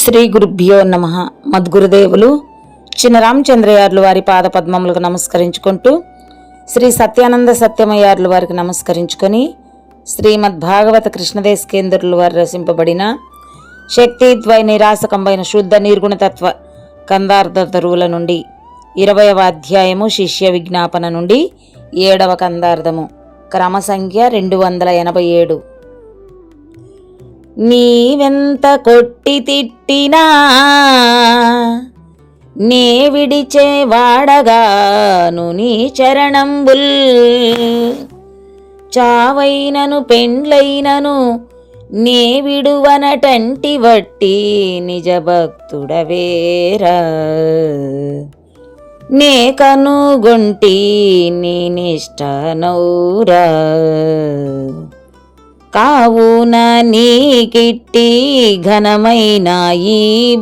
శ్రీ గురుభ్యో నమః. మద్గురుదేవులు చిన్నరామచంద్రయార్లు వారి పాద పద్మములకు నమస్కరించుకుంటూ శ్రీ సత్యానంద సత్యమయార్లు వారికి నమస్కరించుకొని శ్రీమద్భాగవత కృష్ణదేశకేంద్రులు వారు రచింపబడిన శక్తిద్వయ నిరాసకంబైన శుద్ధ నిర్గుణతత్వ కందార్థ తరువుల నుండి 20వ అధ్యాయము శిష్య విజ్ఞాపన నుండి 7వ కందార్థము క్రమ సంఖ్య 287. నీవెంత కొట్టి తిట్టినా నే విడిచే వాడగాను నీ చరణంబుల్, చావైనను పెండ్లైనను నే విడువనటంటి వట్టి నిజ భక్తుడవేరా. నే కనుగొంటి నీ నిష్టనౌరా, కావున నీకిట్టి ఘనమైన ఈ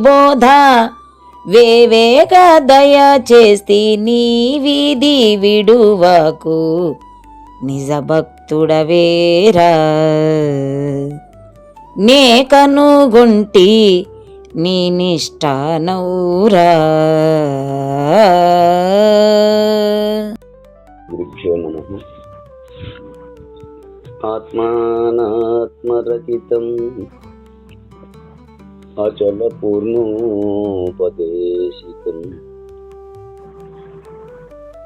బోధ వేవేగ దయచేస్తి నీ విధి విడువకు నిజ భక్తుడవేరా. నే కనుగొంటి నీ నిష్టనౌరా. ఆత్మానాత్మరహితం అచల పూర్ణోపదేశితం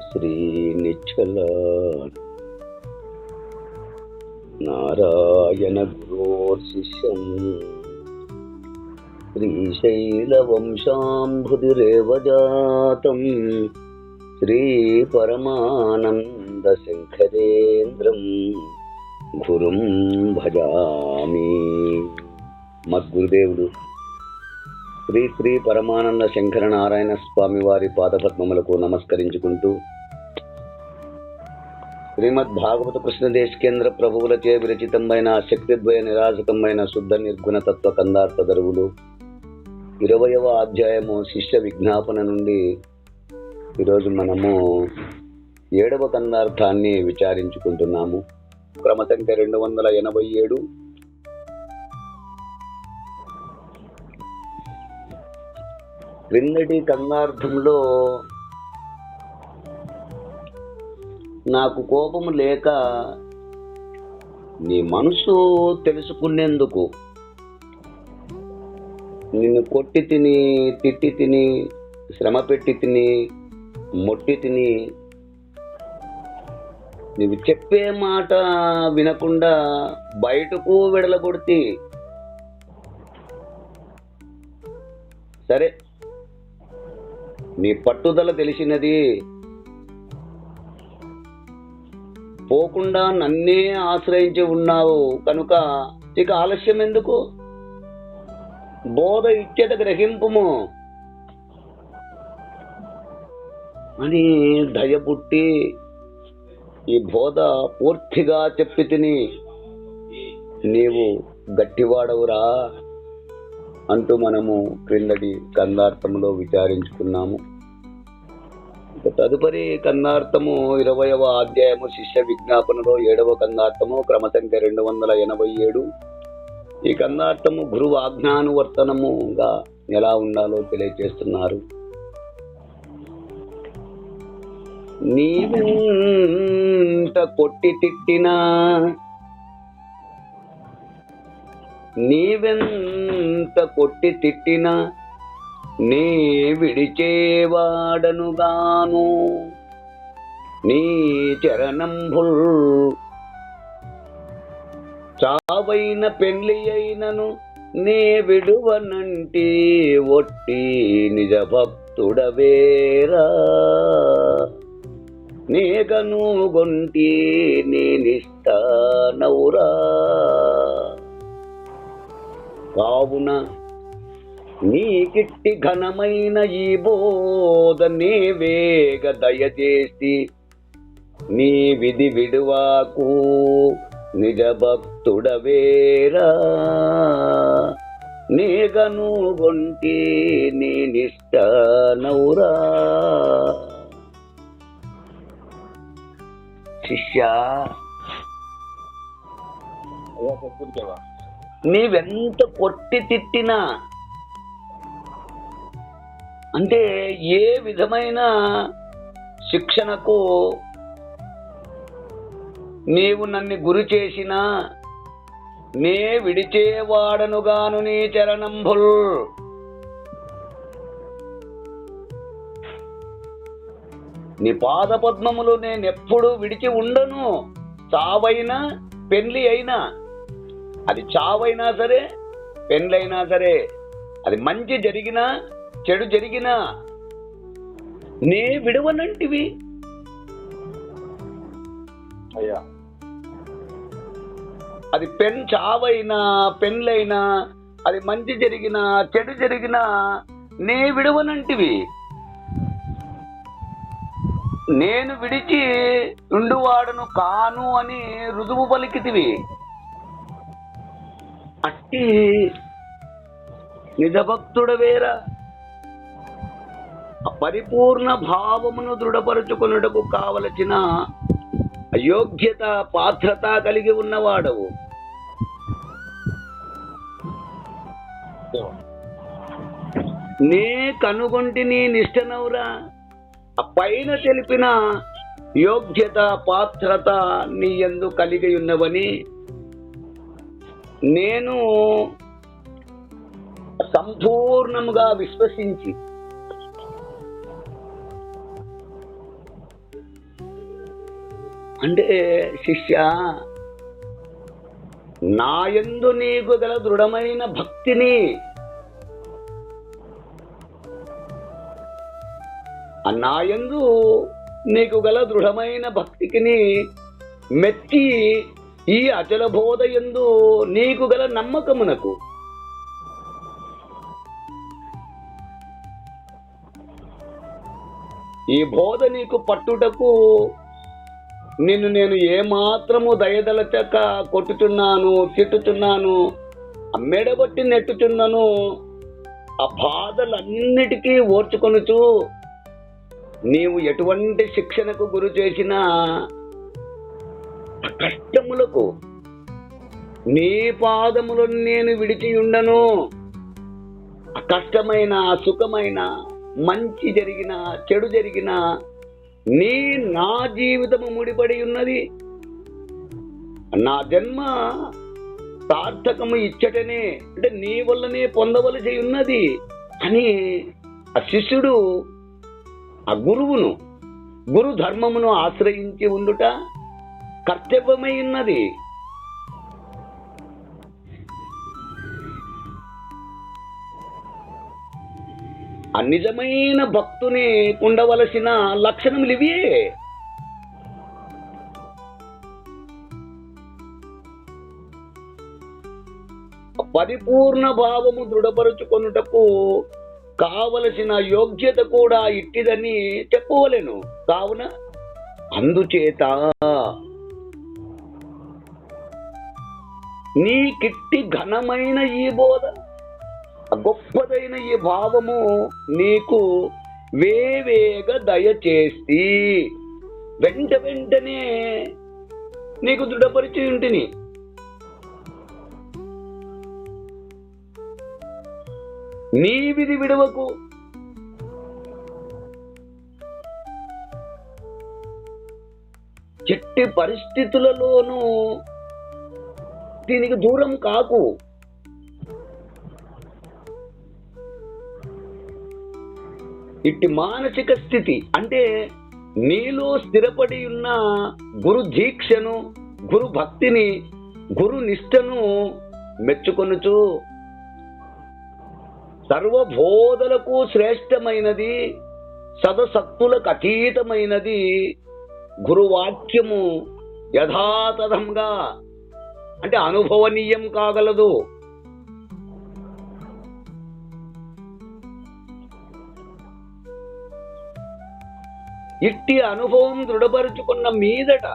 శ్రీ నిశ్చల నారాయణ గురోర్శిష్యం శ్రీశైల వంశాంభుదిరేవ జాతం శ్రీ పరమానంద శంకరేంద్రం గురుం భజామి. మద్గురుదేవుడు శ్రీ శ్రీ పరమానంద శంకర నారాయణ స్వామి వారి పాదపద్మములకు నమస్కరించుకుంటూ శ్రీమద్ భాగవత కృష్ణదేశకేంద్ర ప్రభువులచే విరచితమైన శక్తిద్వయ నిరాజకమైన శుద్ధ నిర్గుణ తత్వ కందార్థ దరువులు 20వ అధ్యాయము శిష్య విజ్ఞాపన నుండి ఈరోజు మనము 7వ కందార్థాన్ని విచారించుకుంటున్నాము. క్రమ సంఖ్య 287. క్రిందటి కందార్థంలో నాకు కోపము లేక నీ మనసు తెలుసుకునేందుకు నిన్ను కొట్టి తిని, తిట్టి తిని, శ్రమ పెట్టి తిని, మొట్టి తిని, నీవు చెప్పే మాట వినకుండా బయటకు వెడలగొడితే సరే, నీ పట్టుదల తెలిసినది, పోకుండా నన్నే ఆశ్రయించి ఉన్నావు కనుక ఇక ఆలస్యం ఎందుకు, బోధ ఇచ్చేట గ్రహింపుము అని దయ పుట్టి ఈ బోధ పూర్తిగా చెప్పి తిని నీవు గట్టివాడవురా అంటూ మనము క్రిందటి కందార్థములో విచారించుకున్నాము. తదుపరి కందార్థము 20వ అధ్యాయము శిష్య విజ్ఞాపనలో 7వ కందార్థము క్రమ సంఖ్య 287. ఈ కందార్థము గురువు ఆజ్ఞానువర్తనముగా ఎలా ఉండాలో తెలియజేస్తున్నారు. నీవెంత కొట్టి తిట్టినా, నీవెంత కొట్టి తిట్టినా నీ విడిచేవాడనుగాను నీ చరణంబుల్, చావైన పెండ్లి అయినను నే విడువనంటి ఒట్టి నిజ భక్తుడవేరా. నే కనుగొంటి నీ నిష్టనౌరా, కావున నీకిట్టి ఘనమైన ఈ బోధ నే వేగ దయచేసి నీ విధి విడువాకు నిజ భక్తుడవేరా. నే కనుగొంటి నీ నిష్టనౌరా. శిష్య, నీవెంత కొట్టి తిట్టినా అంటే ఏ విధమైన శిక్షణకు నీవు నన్ను గురి చేసినా నే విడిచేవాడనుగాను నీ చరణంబుల్. నీ పాద పద్మములు నేనెప్పుడు విడిచి ఉండను. చావైనా పెండ్లి అయినా, అది చావైనా సరే పెండ్లైనా సరే, అది మంచి జరిగినా చెడు జరిగినా నే విడవనంటివి అయ్యా. అది చావైనా పెండ్లైనా, అది మంచి జరిగినా చెడు జరిగినా నే విడవనంటివి. నేను విడిచి ఉండువాడను కాను అని రుజువు పలికితివి. అట్టి నిజభక్తుడవేరా. పరిపూర్ణ భావమును దృఢపరుచుకొనుటకు కావలసిన యోగ్యత పాత్రత కలిగి ఉన్నవాడవు. నే కనుగొంటి నీ నిష్టనవురా. ఆ పైన తెలిపిన యోగ్యత పాత్రత నీ యందు కలిగి ఉన్నవని నేను సంపూర్ణముగా విశ్వసించి అంటే శిష్య, నాయందు నీకు గల దృఢమైన భక్తిని, నాయందు నీకు గల దృఢమైన భక్తికిని మెచ్చి ఈ అచల బోధ యందు నీకు గల నమ్మకమునకు ఈ బోధ నీకు పట్టుటకు నిన్ను నేను ఏమాత్రము దయదలచక కొట్టుచున్నాను, తిట్టుచున్నాను, మెడబట్టి నెట్టుచున్నాను. ఆ బాధలన్నిటికీ ఓర్చుకొనుచు నీవు ఎటువంటి శిక్షణకు గురి చేసినా కష్టములకు నీ పాదములను నేను విడిచి ఉండను. కష్టమైన సుఖమైన, మంచి జరిగిన చెడు జరిగిన నా జీవితము ముడిపడి ఉన్నది. నా జన్మ సార్థకము ఇచ్చటనే, అంటే నీ వల్లనే పొందవలసి ఉన్నది అని ఆ శిష్యుడు ఆ గురువును, గురు ధర్మమును ఆశ్రయించి ఉండుట కర్తవ్యమై ఉన్నది. ఆ నిజమైన భక్తుని ఉండవలసిన లక్షణములు ఇవే. పరిపూర్ణ భావము దృఢపరుచుకొనుటకు కావలసిన యోగ్యత కూడా ఇట్టిదని చెప్పవలెను. కావున అందుచేత నీకిట్టి ఘనమైన ఈ బోధ, గొప్పదైన ఈ భావము నీకు వేవేగ దయచేసి వెంటనే నీకు దృఢపరిచి ఉంటిని. నీ విధి విడవకు. చెట్టి పరిస్థితులలోనూ దీనికి దూరం కాకు. ఇట్టి మానసిక స్థితి అంటే నీలో స్థిరపడి ఉన్న గురు దీక్షను, గురు భక్తిని, గురు నిష్టను మెచ్చుకొనుచు సర్వబోధలకు శ్రేష్టమైనది, సదసత్తులకు అతీతమైనది గురువాక్యము యథాతథంగా అంటే అనుభవనీయం కాగలదు. ఇట్టి అనుభవం దృఢపరుచుకున్న మీదట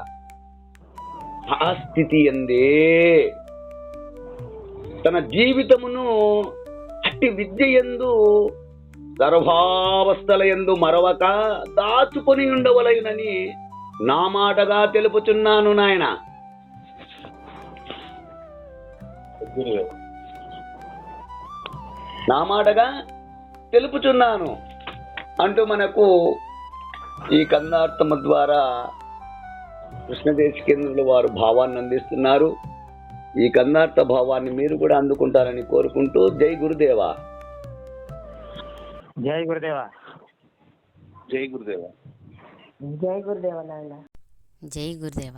ఆ స్థితి ఎందే తన జీవితమును అట్టి విద్య యందు సర్వావస్థల యందు మరవక దాచుకొని ఉండవలయునని నా మాటగా తెలుపుచున్నాను నాయన. నా మాటగా తెలుపుచున్నాను. అంటూ మనకు ఈ కందార్థము ద్వారా కృష్ణదేశికేంద్రుల వారు భావాన్ని అందిస్తున్నారు. ఈ కందార్థ భావాన్ని మీరు కూడా అందుకుంటారని కోరుకుంటూ జై గురుదేవా. జై గురుదేవా. జై గురుదేవా. జై గురుదేవ నాయన. జై గురుదేవ.